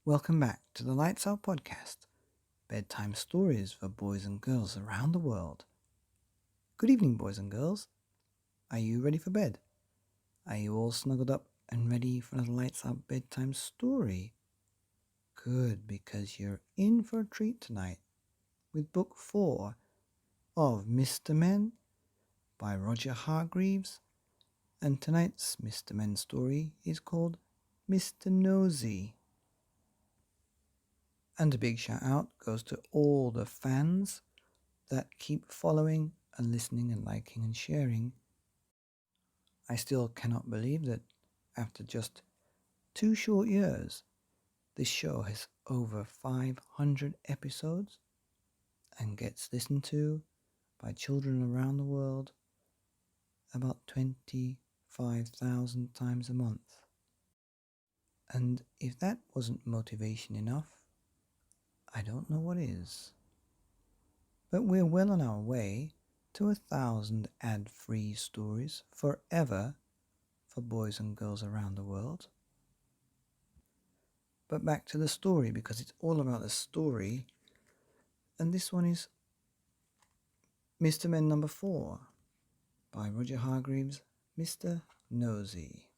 Welcome back to the Lights Out podcast, bedtime stories for boys and girls around the world. Good evening, boys and girls. Are you ready for bed? Are you all snuggled up and ready for another Lights Out bedtime story? Good, because you're in for a treat tonight with book 4 of Mr. Men by Roger Hargreaves, and tonight's Mr. Men story is called Mr. Nosey. And a big shout out goes to all the fans that keep following and listening and liking and sharing. I still cannot believe that after just 2 short years, this show has over 500 episodes and gets listened to by children around the world about 25,000 times a month. And if that wasn't motivation enough, I don't know what is. But we're well on our way to 1,000 ad-free stories forever for boys and girls around the world. But back to the story, because it's all about the story. And this one is Mr. Men number 4 by Roger Hargreaves, Mr. Nosey.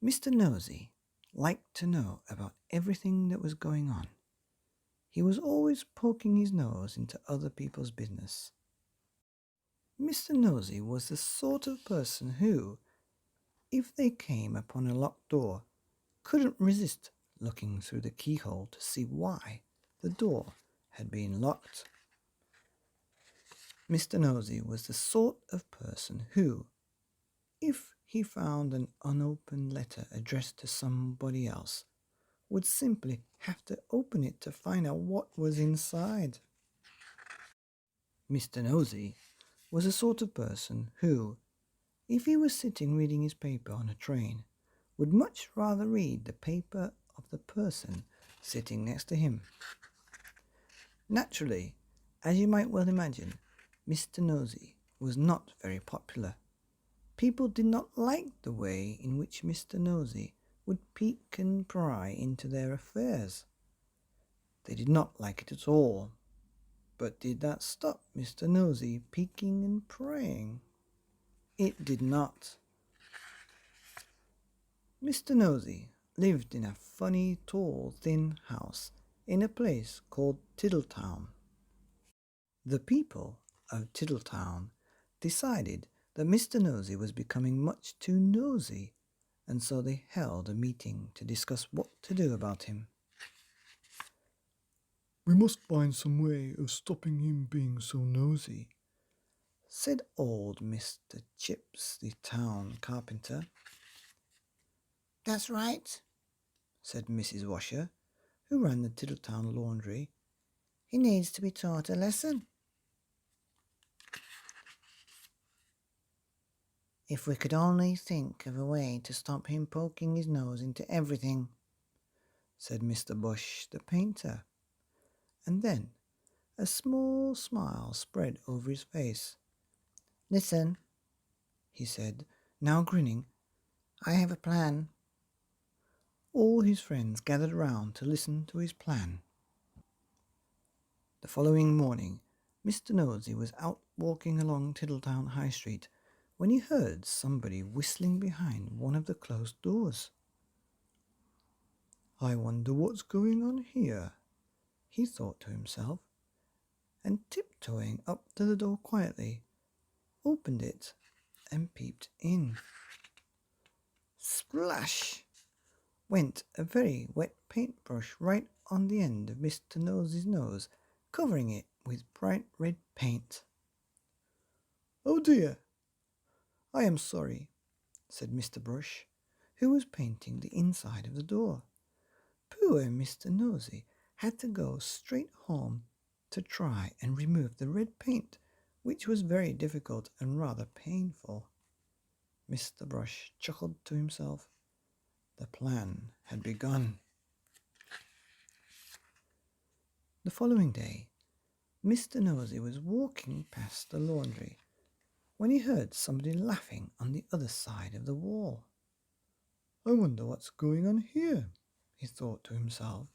Mr. Nosey liked to know about everything that was going on. He was always poking his nose into other people's business. Mr. Nosey was the sort of person who, if they came upon a locked door, couldn't resist looking through the keyhole to see why the door had been locked. Mr. Nosey was the sort of person who, if he found an unopened letter addressed to somebody else, would simply have to open it to find out what was inside. Mr. Nosey was the sort of person who, if he was sitting reading his paper on a train, would much rather read the paper of the person sitting next to him. Naturally, as you might well imagine, Mr. Nosey was not very popular. People did not like the way in which Mr. Nosey would peek and pry into their affairs. They did not like it at all. But did that stop Mr. Nosey peeking and prying? It did not. Mr. Nosey lived in a funny, tall, thin house in a place called Tiddletown. The people of Tiddletown decided that Mr. Nosey was becoming much too nosy, and so they held a meeting to discuss what to do about him. "We must find some way of stopping him being so nosy," said old Mr. Chips, the town carpenter. "That's right," said Mrs. Washer, who ran the Tiddletown laundry. "He needs to be taught a lesson." "If we could only think of a way to stop him poking his nose into everything," said Mr. Bush, the painter. And then a small smile spread over his face. "Listen," he said, now grinning. "I have a plan." All his friends gathered round to listen to his plan. The following morning, Mr. Nosey was out walking along Tiddletown High Street when he heard somebody whistling behind one of the closed doors. "I wonder what's going on here," he thought to himself, and tiptoeing up to the door quietly, opened it and peeped in. Splash! Went a very wet paintbrush right on the end of Mr. Nosey's nose, covering it with bright red paint. "Oh dear, I am sorry," said Mr. Brush, who was painting the inside of the door. Poor Mr. Nosey had to go straight home to try and remove the red paint, which was very difficult and rather painful. Mr. Brush chuckled to himself. The plan had begun. The following day, Mr. Nosey was walking past the laundry when he heard somebody laughing on the other side of the wall. I wonder what's going on here, he thought to himself,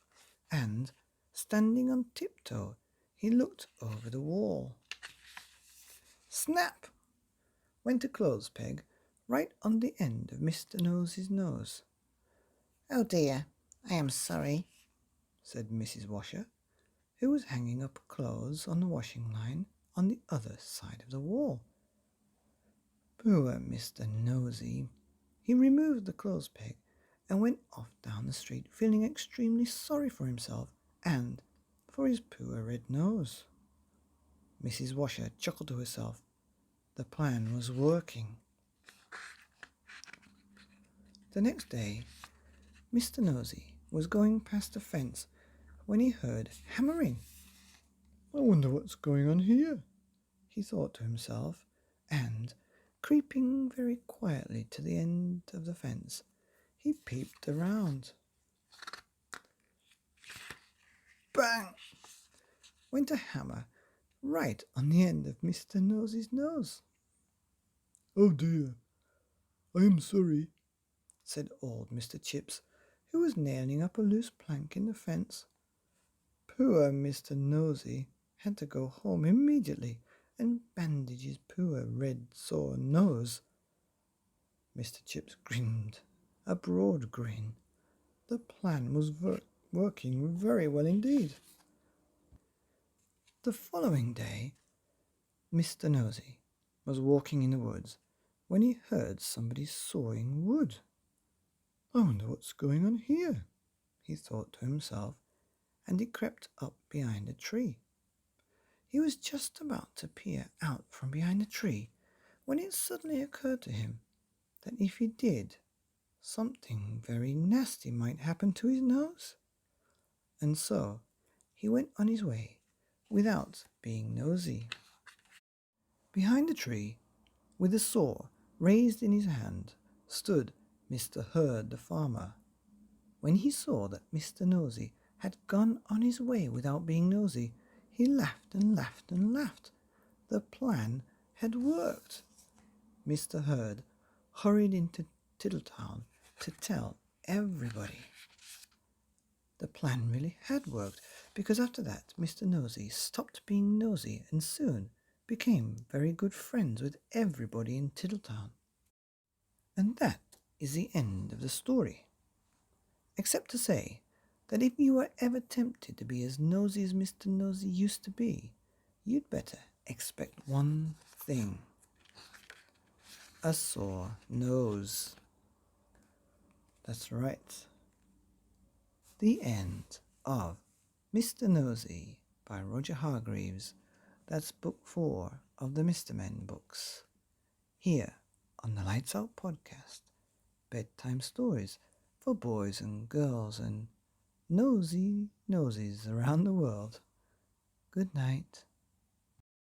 and, standing on tiptoe, he looked over the wall. Snap! Went a clothes peg right on the end of Mr. Nosey's nose. Oh dear, I am sorry, said Mrs. Washer, who was hanging up clothes on the washing line on the other side of the wall. Poor Mr. Nosey. He removed the clothes peg and went off down the street, feeling extremely sorry for himself and for his poor red nose. Mrs. Washer chuckled to herself. The plan was working. The next day, Mr. Nosey was going past the fence when he heard hammering. I wonder what's going on here, he thought to himself, and, creeping very quietly to the end of the fence, he peeped around. Bang! Went a hammer right on the end of Mr. Nosey's nose. Oh dear, I am sorry, said old Mr. Chips, who was nailing up a loose plank in the fence. Poor Mr. Nosey had to go home immediately and bandage his poor red sore nose. Mr. Chips grinned, a broad grin. The plan was working very well indeed. The following day, Mr. Nosey was walking in the woods when he heard somebody sawing wood. I wonder what's going on here, he thought to himself, and he crept up behind a tree. He was just about to peer out from behind the tree when it suddenly occurred to him that if he did, something very nasty might happen to his nose. And so he went on his way without being nosy. Behind the tree, with a saw raised in his hand, stood Mr. Herd the farmer. When he saw that Mr. Nosey had gone on his way without being nosy, he laughed and laughed and laughed. The plan had worked. Mr. Herd hurried into Tiddletown to tell everybody. The plan really had worked, because after that Mr. Nosey stopped being nosy and soon became very good friends with everybody in Tiddletown. And that is the end of the story. Except to say that if you were ever tempted to be as nosy as Mr. Nosey used to be, you'd better expect one thing: a sore nose. That's right. The end of Mr. Nosey by Roger Hargreaves. That's book 4 of the Mr. Men books. Here on the Lights Out podcast, bedtime stories for boys and girls and nosy noses around the world. Good night.